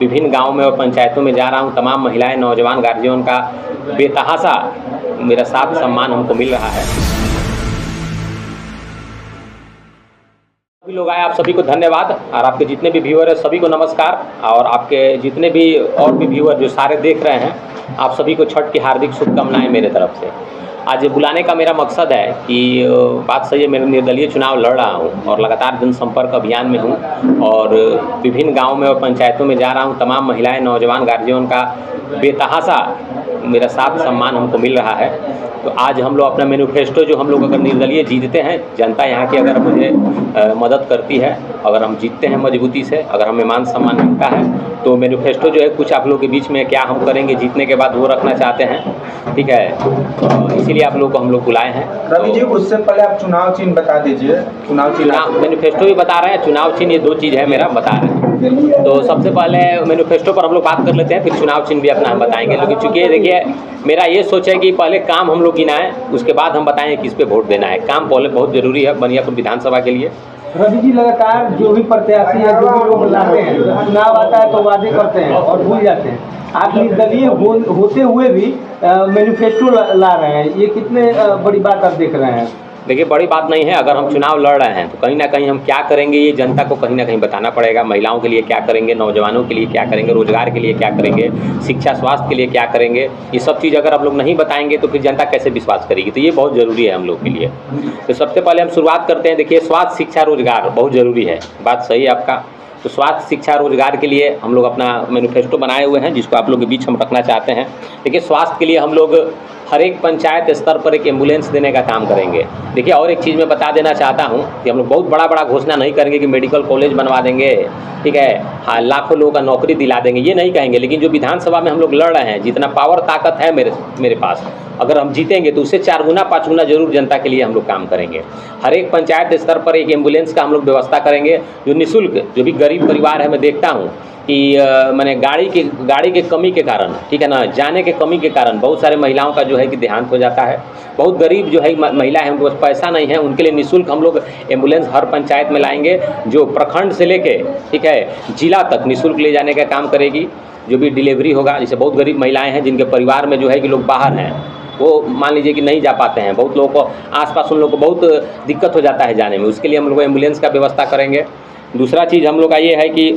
विभिन्न गाँव में और पंचायतों में जा रहा हूँ, तमाम महिलाएं, नौजवान, गार्जियन का बेतहाशा मेरा साथ सम्मान हमको मिल रहा है। सभी लोग आए, आप सभी को धन्यवाद। और आपके जितने भी व्यूअर हैं सभी को नमस्कार। और आपके जितने भी और भी व्यूअर जो सारे देख रहे हैं, आप सभी को छठ की हार्दिक शुभकामनाएं मेरे तरफ से। आज बुलाने का मेरा मकसद है कि बात सही है, मैं निर्दलीय चुनाव लड़ रहा हूं और लगातार जनसंपर्क अभियान में हूं और विभिन्न गांव में और पंचायतों में जा रहा हूं। तमाम महिलाएं, नौजवान, गार्जियन का बेतहाशा मेरा साथ सम्मान हमको मिल रहा है। तो आज हम लोग अपना मैनिफेस्टो जो हम लोग अगर निर्दलीय जीतते हैं, जनता यहाँ की अगर मुझे मदद करती है, अगर हम जीतते हैं मजबूती से, अगर हमें मान सम्मान मिलता है, तो मैनिफेस्टो जो है कुछ आप लोगों के बीच में क्या हम करेंगे जीतने के बाद वो रखना चाहते हैं। ठीक है, इसीलिए आप लोग को हम लोग बुलाए हैं। रवि जी, उससे पहले आप चुनाव चिन्ह बता दीजिए। चुनाव मैनिफेस्टो भी बता रहे हैं, चुनाव चिन्ह, ये दो चीज़ है मेरा, बता रहे हैं। तो सबसे पहले मैनिफेस्टो पर हम लोग बात कर लेते हैं, फिर चुनाव चिन्ह भी अपना हम बताएंगे। लेकिन चूँकि देखिए मेरा ये सोच है कि पहले काम हम लोग गिनाएं, उसके बाद हम बताएं किस पे वोट देना है। काम पहले बहुत जरूरी है बनियापुर विधानसभा के लिए। रवि जी, लगातार जो भी प्रत्याशी है, जो भी लोग लाते हैं, जब चुनाव आता है तो वादे करते हैं और भूल जाते हैं। आप निर्दलीय होते हुए भी मैनिफेस्टो ला रहे हैं, ये कितने बड़ी बात आप देख रहे हैं? देखिए, बड़ी बात नहीं है। अगर हम चुनाव लड़ रहे हैं तो कहीं ना कहीं हम क्या करेंगे ये जनता को कहीं ना कहीं बताना पड़ेगा। महिलाओं के लिए क्या करेंगे, नौजवानों के लिए क्या करेंगे, रोजगार के लिए क्या करेंगे, शिक्षा स्वास्थ्य के लिए क्या करेंगे, ये सब चीज़ अगर आप लोग नहीं बताएंगे तो फिर जनता कैसे विश्वास करेगी। तो ये बहुत ज़रूरी है हम लोग के लिए। तो सबसे पहले हम शुरुआत करते हैं। देखिए, स्वास्थ्य, शिक्षा, रोजगार बहुत ज़रूरी है, बात सही है आपका। तो स्वास्थ्य, शिक्षा, रोजगार के लिए हम लोग अपना मैनिफेस्टो बनाए हुए हैं, जिसको आप लोग के बीच हम रखना चाहते हैं। देखिए, स्वास्थ्य के लिए हम लोग हर एक पंचायत स्तर पर एक एम्बुलेंस देने का काम करेंगे। देखिए, और एक चीज़ मैं बता देना चाहता हूँ कि हम लोग बहुत बड़ा बड़ा घोषणा नहीं करेंगे कि मेडिकल कॉलेज बनवा देंगे, ठीक है, हाँ, लाखों लोगों का नौकरी दिला देंगे, ये नहीं कहेंगे। लेकिन जो विधानसभा में हम लोग लड़ रहे हैं, जितना पावर ताकत है मेरे पास, अगर हम जीतेंगे तो उससे 4 गुना 5 गुना जरूर जनता के लिए हम लोग काम करेंगे। हर एक पंचायत स्तर पर एक एम्बुलेंस का हम लोग व्यवस्था करेंगे, जो निःशुल्क, जो भी गरीब परिवार है, मैं देखता हूँ कि मैंने गाड़ी के कमी के कारण, ठीक है ना, जाने के कमी के कारण बहुत सारे महिलाओं का जो है कि देहांत हो जाता है। बहुत गरीब जो है महिला है, उनके पास पैसा नहीं है, उनके लिए निःशुल्क हम लोग एम्बुलेंस हर पंचायत में लाएंगे, जो प्रखंड से लेके, ठीक है, जिला तक निःशुल्क ले जाने का काम करेगी। जो भी डिलीवरी होगा, जैसे बहुत गरीब महिलाएँ हैं जिनके परिवार में जो है कि लोग बाहर हैं, वो मान लीजिए कि नहीं जा पाते हैं, बहुत लोगों को आसपास उन लोगों को बहुत दिक्कत हो जाता है जाने में, उसके लिए हम लोग एम्बुलेंस का व्यवस्था करेंगे। दूसरा चीज़ हम लोग का ये है कि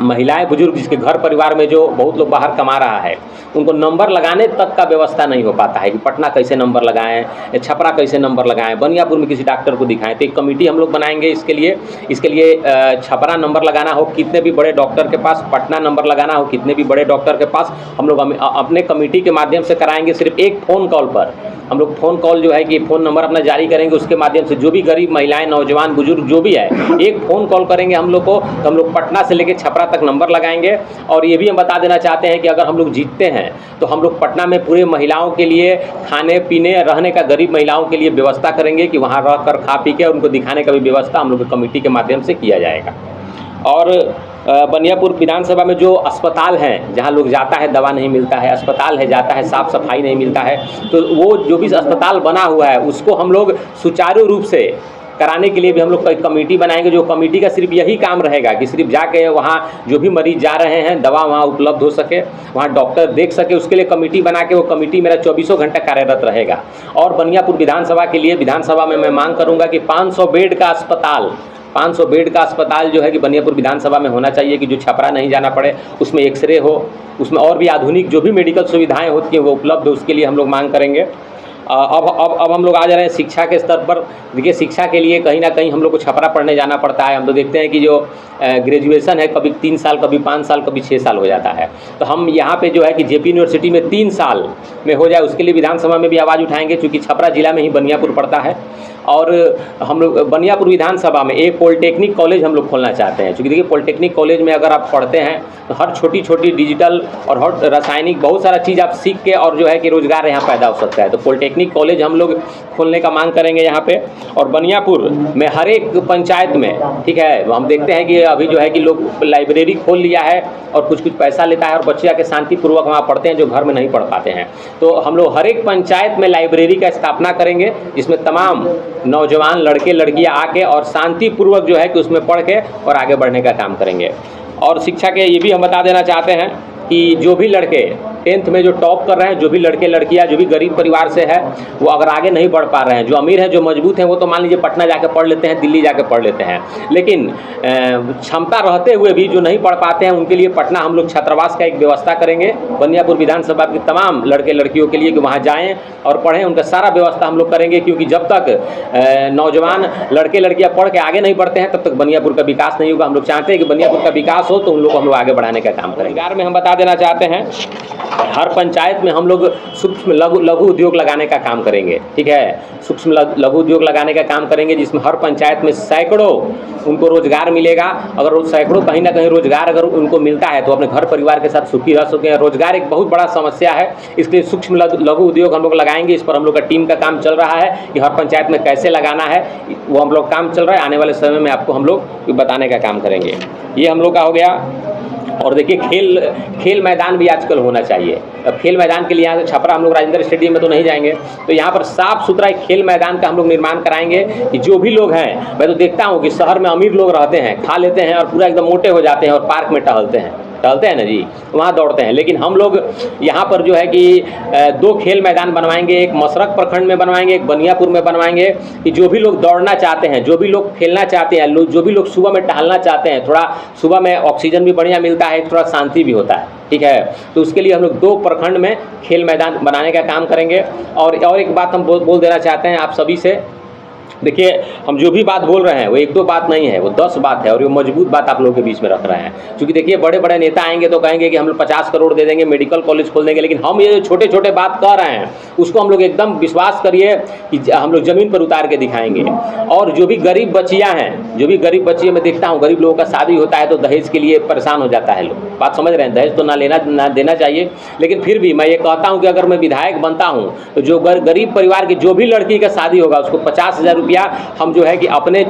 महिलाएं, बुजुर्ग, जिसके घर परिवार में जो बहुत लोग बाहर कमा रहा है, उनको नंबर लगाने तक का व्यवस्था नहीं हो पाता है कि पटना कैसे नंबर लगाएं, छपरा कैसे नंबर लगाएं, बनियापुर में किसी डॉक्टर को दिखाएं। तो एक कमेटी हम लोग बनाएंगे इसके लिए छपरा नंबर लगाना हो कितने भी बड़े डॉक्टर के पास, पटना नंबर लगाना हो कितने भी बड़े डॉक्टर के पास, हम लोग अपने कमेटी के माध्यम से कराएंगे। सिर्फ एक फ़ोन कॉल पर हम लोग फ़ोन कॉल जो है कि फ़ोन नंबर अपना जारी करेंगे, उसके माध्यम से जो भी गरीब महिलाएं, नौजवान, बुजुर्ग जो भी है, एक फ़ोन कॉल करेंगे हम लोग को, तो हम लोग पटना से लेकर छपरा तक नंबर लगाएंगे। और ये भी हम बता देना चाहते हैं कि अगर हम लोग जीतते हैं तो हम लोग पटना में पूरे महिलाओं के लिए खाने पीने, रहने का, गरीब महिलाओं के लिए व्यवस्था करेंगे कि वहाँ रह कर खा पी के उनको दिखाने का भी व्यवस्था हम लोग कमेटी के माध्यम से किया जाएगा। और बनियापुर विधानसभा में जो अस्पताल हैं, जहां लोग जाता है दवा नहीं मिलता है, अस्पताल है जाता है साफ़ सफाई नहीं मिलता है, तो वो जो भी अस्पताल बना हुआ है उसको हम लोग सुचारू रूप से कराने के लिए भी हम लोग कोई कमेटी बनाएंगे। जो कमेटी का सिर्फ यही काम रहेगा कि सिर्फ जाके वहाँ जो भी मरीज जा रहे हैं दवा वहाँ उपलब्ध हो सके, वहाँ डॉक्टर देख सके, उसके लिए कमेटी बना के, वो कमेटी मेरा 24 घंटा कार्यरत रहेगा। और बनियापुर विधानसभा के लिए विधानसभा में मैं मांग करूँगा कि 500 बेड का अस्पताल जो है कि बनियापुर विधानसभा में होना चाहिए, कि जो छपरा नहीं जाना पड़े, उसमें एक्सरे हो, उसमें और भी आधुनिक जो भी मेडिकल सुविधाएं होती हैं वो उपलब्ध हो, उसके लिए हम लोग मांग करेंगे। अब हम लोग आ जा रहे हैं शिक्षा के स्तर पर। देखिए, शिक्षा के लिए कहीं ना कहीं हम लोग को छपरा पढ़ने जाना पड़ता है। हम तो देखते हैं कि जो ग्रेजुएशन है कभी 3 साल, कभी 5 साल, कभी 6 साल हो जाता है। तो हम यहाँ पे जो है कि जेपी यूनिवर्सिटी में 3 साल में हो जाए, उसके लिए विधानसभा में भी आवाज़ उठाएंगे, क्योंकि छपरा जिला में ही बनियापुर पड़ता है। और हम लोग बनियापुर विधानसभा में एक पॉलिटेक्निक कॉलेज हम लोग खोलना चाहते हैं, क्योंकि देखिए पॉलिटेक्निक कॉलेज में अगर आप पढ़ते हैं तो हर छोटी छोटी डिजिटल और हर रासायनिक बहुत सारा चीज़ आप सीख के और जो है कि रोज़गार यहाँ पैदा हो सकता है। तो पॉलिटेक्निक कॉलेज हम लोग खोलने का मांग करेंगे यहाँ पे। और बनियापुर में हर एक पंचायत में, ठीक है, हम देखते हैं कि अभी जो है कि लोग लाइब्रेरी खोल लिया है और कुछ पैसा लेता है और बच्चे आके शांतिपूर्वक वहाँ पढ़ते हैं जो घर में नहीं पढ़ पाते हैं। तो हम लोग हर एक पंचायत में लाइब्रेरी का स्थापना करेंगे, जिसमें तमाम नौजवान लड़के लड़कियां आके और शांतिपूर्वक जो है कि उसमें पढ़ के और आगे बढ़ने का काम करेंगे। और शिक्षा के ये भी हम बता देना चाहते हैं कि जो भी लड़के 10th में जो टॉप कर रहे हैं, जो भी लड़के लड़कियां जो भी गरीब परिवार से है, वो अगर आगे नहीं बढ़ पा रहे हैं, जो अमीर हैं जो मजबूत हैं वो तो मान लीजिए पटना जाके पढ़ लेते हैं, दिल्ली जाके पढ़ लेते हैं, लेकिन क्षमता रहते हुए भी जो नहीं पढ़ पाते हैं उनके लिए पटना हम लोग छात्रावास का एक व्यवस्था करेंगे बनियापुर विधानसभा के तमाम लड़के लड़कियों के लिए कि वहाँ जाएँ और पढ़ें, उनका सारा व्यवस्था हम लोग करेंगे। क्योंकि जब तक नौजवान लड़के लड़कियाँ पढ़ के आगे नहीं बढ़ते हैं तब तक बनियापुर का विकास नहीं होगा। हम लोग चाहते हैं कि बनियापुर का विकास हो तो उन लोग को हम लोग आगे बढ़ाने का काम करेंगे। रोजगार में हम बता देना चाहते हैं हर पंचायत में हम लोग सूक्ष्म लघु उद्योग लगाने का काम करेंगे, ठीक है, सूक्ष्म लघु उद्योग लगाने का काम करेंगे जिसमें हर पंचायत में सैकड़ों उनको रोजगार मिलेगा। अगर वो सैकड़ों कहीं ना कहीं रोजगार अगर उनको मिलता है तो अपने घर परिवार के साथ सुखी रह सकें। रोजगार एक बहुत बड़ा समस्या है, इसलिए सूक्ष्म लघु उद्योग हम लोग लगाएंगे। इस पर हम लोग का टीम का काम चल रहा है कि हर पंचायत में कैसे लगाना है, वो हम लोग काम चल रहा है। आने वाले समय में आपको हम लोग बताने का काम करेंगे। ये हम लोग का हो गया। और देखिए खेल मैदान भी आजकल होना चाहिए। अब खेल मैदान के लिए यहाँ से छपरा हम लोग राजेंद्र स्टेडियम में तो नहीं जाएंगे, तो यहाँ पर साफ सुथरा एक खेल मैदान का हम लोग निर्माण कराएंगे कि जो भी लोग हैं, मैं तो देखता हूँ कि शहर में अमीर लोग रहते हैं, खा लेते हैं और पूरा एकदम मोटे हो जाते हैं और पार्क में टहलते हैं ना जी, वहाँ दौड़ते हैं। लेकिन हम लोग यहाँ पर जो है कि 2 खेल मैदान बनवाएंगे, एक मसरक प्रखंड में बनवाएंगे, एक बनियापुर में बनवाएंगे कि जो भी लोग दौड़ना चाहते हैं, जो भी लोग खेलना चाहते हैं, जो भी लोग सुबह में टहलना चाहते हैं, थोड़ा सुबह में ऑक्सीजन भी बढ़िया मिलता है, थोड़ा शांति भी होता है, ठीक है, तो उसके लिए हम लोग 2 प्रखंड में खेल मैदान बनाने का काम करेंगे। और एक बात हम बोल देना चाहते हैं आप सभी से, देखिए हम जो भी बात बोल रहे हैं वो 1-2 बात नहीं है, वो 10 बात है और ये मजबूत बात आप लोगों के बीच में रख रहे हैं। क्योंकि देखिए बड़े बड़े नेता आएंगे तो कहेंगे कि हम लोग 50 करोड़ दे देंगे, मेडिकल कॉलेज खोल देंगे, लेकिन हम ये छोटे छोटे बात कह रहे हैं उसको हम लोग एकदम विश्वास करिए कि हम लोग ज़मीन पर उतार के दिखाएंगे। और जो भी गरीब बच्चियाँ हैं, जो भी गरीब बच्चियाँ मैं देखता हूँ, गरीब लोगों का शादी होता है तो दहेज के लिए परेशान हो जाता है लोग, बात समझ रहे हैं, दहेज तो ना देना चाहिए। लेकिन फिर भी मैं ये कहता हूँ कि अगर मैं विधायक बनता हूँ तो जो गरीब परिवार की जो भी लड़की का शादी होगा उसको 50,000 रुपया हम जो है कि अपने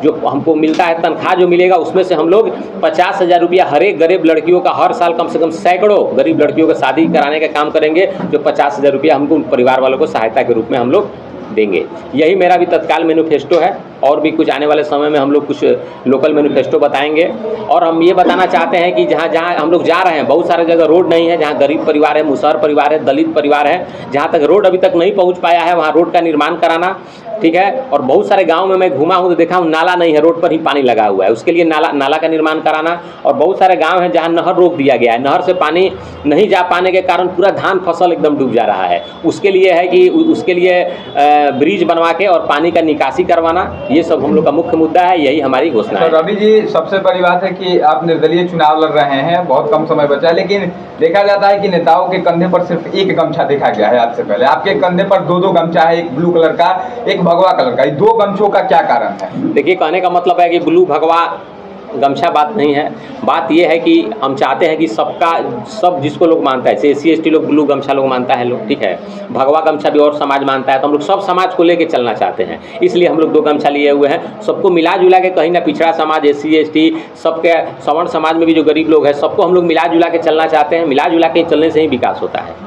जो हमको मिलता है तनख्वाह जो मिलेगा उसमें से हम लोग 50,000 रुपया हर एक गरीब लड़कियों का हर साल कम से कम सैकड़ों गरीब लड़कियों का शादी कराने का काम करेंगे। जो 50,000 रुपया हमको उन परिवार वालों को सहायता के रूप में हम लोग देंगे। यही मेरा भी तत्काल मैनिफेस्टो है। और भी कुछ आने वाले समय में हम लोग कुछ लोकल मैनिफेस्टो बताएंगे। और हम ये बताना चाहते हैं कि जहाँ जहाँ हम लोग जा रहे हैं बहुत सारे जगह रोड नहीं है, जहाँ गरीब परिवार है, मुसहर परिवार है, दलित परिवार है, जहाँ तक रोड अभी तक नहीं पहुँच पाया है वहाँ रोड का निर्माण कराना, ठीक है। और बहुत सारे गांव में मैं घूमा हूँ तो देखा हूँ नाला नहीं है, रोड पर ही पानी लगा हुआ है, उसके लिए नाला का निर्माण कराना। और बहुत सारे गांव हैं जहाँ नहर रोक दिया गया है, नहर से पानी नहीं जा पाने के कारण पूरा धान फसल एकदम डूब जा रहा है। उसके लिए है कि उसके लिए ब्रिज बनवा के और पानी का निकासी करवाना, ये सब हम लोग का मुख्य मुद्दा है। यही हमारी घोषणा है। रवि जी, सबसे बड़ी बात है कि आप निर्दलीय चुनाव लड़ रहे हैं, बहुत कम समय बचा है, लेकिन देखा जाता है कि नेताओं के कंधे पर सिर्फ एक गमछा देखा गया है आज से पहले। आपके कंधे पर 2 गमछा है, एक ब्लू कलर का, एक भगवा कलर का। 2 गमछों का क्या कारण है? देखिए, कहने का मतलब है कि ब्लू भगवा गमछा बात नहीं है। बात यह है कि हम चाहते हैं कि सब जिसको लोग मानता है, जैसे SC ST लोग ब्लू गमछा लोग मानता है लोग, ठीक है, भगवा गमछा भी और समाज मानता है, तो हम लोग सब समाज को लेके चलना चाहते हैं। इसलिए हम लोग 2 गमछा लिए हुए हैं। सबको मिला जुला के, कहीं ना पिछड़ा समाज, SC ST, सबके सवर्ण समाज में भी जो गरीब लोग हैं सबको हम लोग मिला जुला के चलना चाहते हैं। मिला जुला के चलने से ही विकास होता है।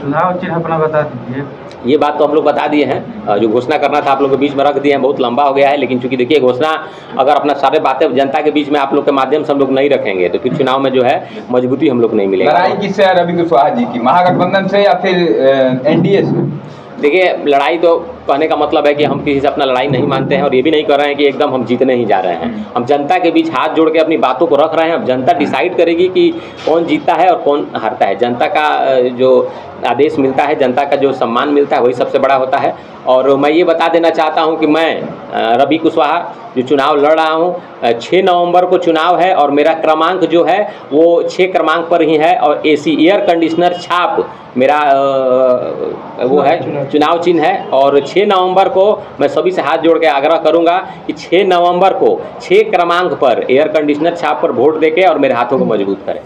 चुनाव चिन्ह अपना बता दीजिए। ये बात तो हम लोग बता दिए हैं, जो घोषणा करना था आप लोग के बीच में रख दिए हैं, बहुत लंबा हो गया है। लेकिन चूंकि देखिए घोषणा अगर अपना सारे बातें जनता के बीच में आप लोग के माध्यम से हम लोग नहीं रखेंगे तो फिर चुनाव में जो है मजबूती हम लोग नहीं मिलेगी। लड़ाई किससे है रवि कुशवाहा जी की, महागठबंधन से या फिर NDA से? देखिए, लड़ाई तो कहने का मतलब है कि हम किसी से अपना लड़ाई नहीं मानते हैं और ये भी नहीं कर रहे हैं कि एकदम हम जीतने ही जा रहे हैं। हम जनता के बीच हाथ जोड़ के अपनी बातों को रख रहे हैं। अब जनता डिसाइड करेगी कि कौन जीतता है और कौन हारता है। जनता का जो आदेश मिलता है, जनता का जो सम्मान मिलता है, वही सबसे बड़ा होता है। और मैं ये बता देना चाहता हूँ कि मैं रवि कुशवाहा जो चुनाव लड़ रहा हूँ, 6 नवंबर को चुनाव है और मेरा क्रमांक जो है वो 6 क्रमांक पर ही है। और AC एयर कंडीशनर छाप मेरा वो है, चुनाव चिन्ह है। और 6 नवंबर को मैं सभी से हाथ जोड़ के आग्रह करूंगा कि 6 नवंबर को 6 क्रमांक पर एयर कंडीशनर छाप पर वोट देके और मेरे हाथों को मजबूत करें।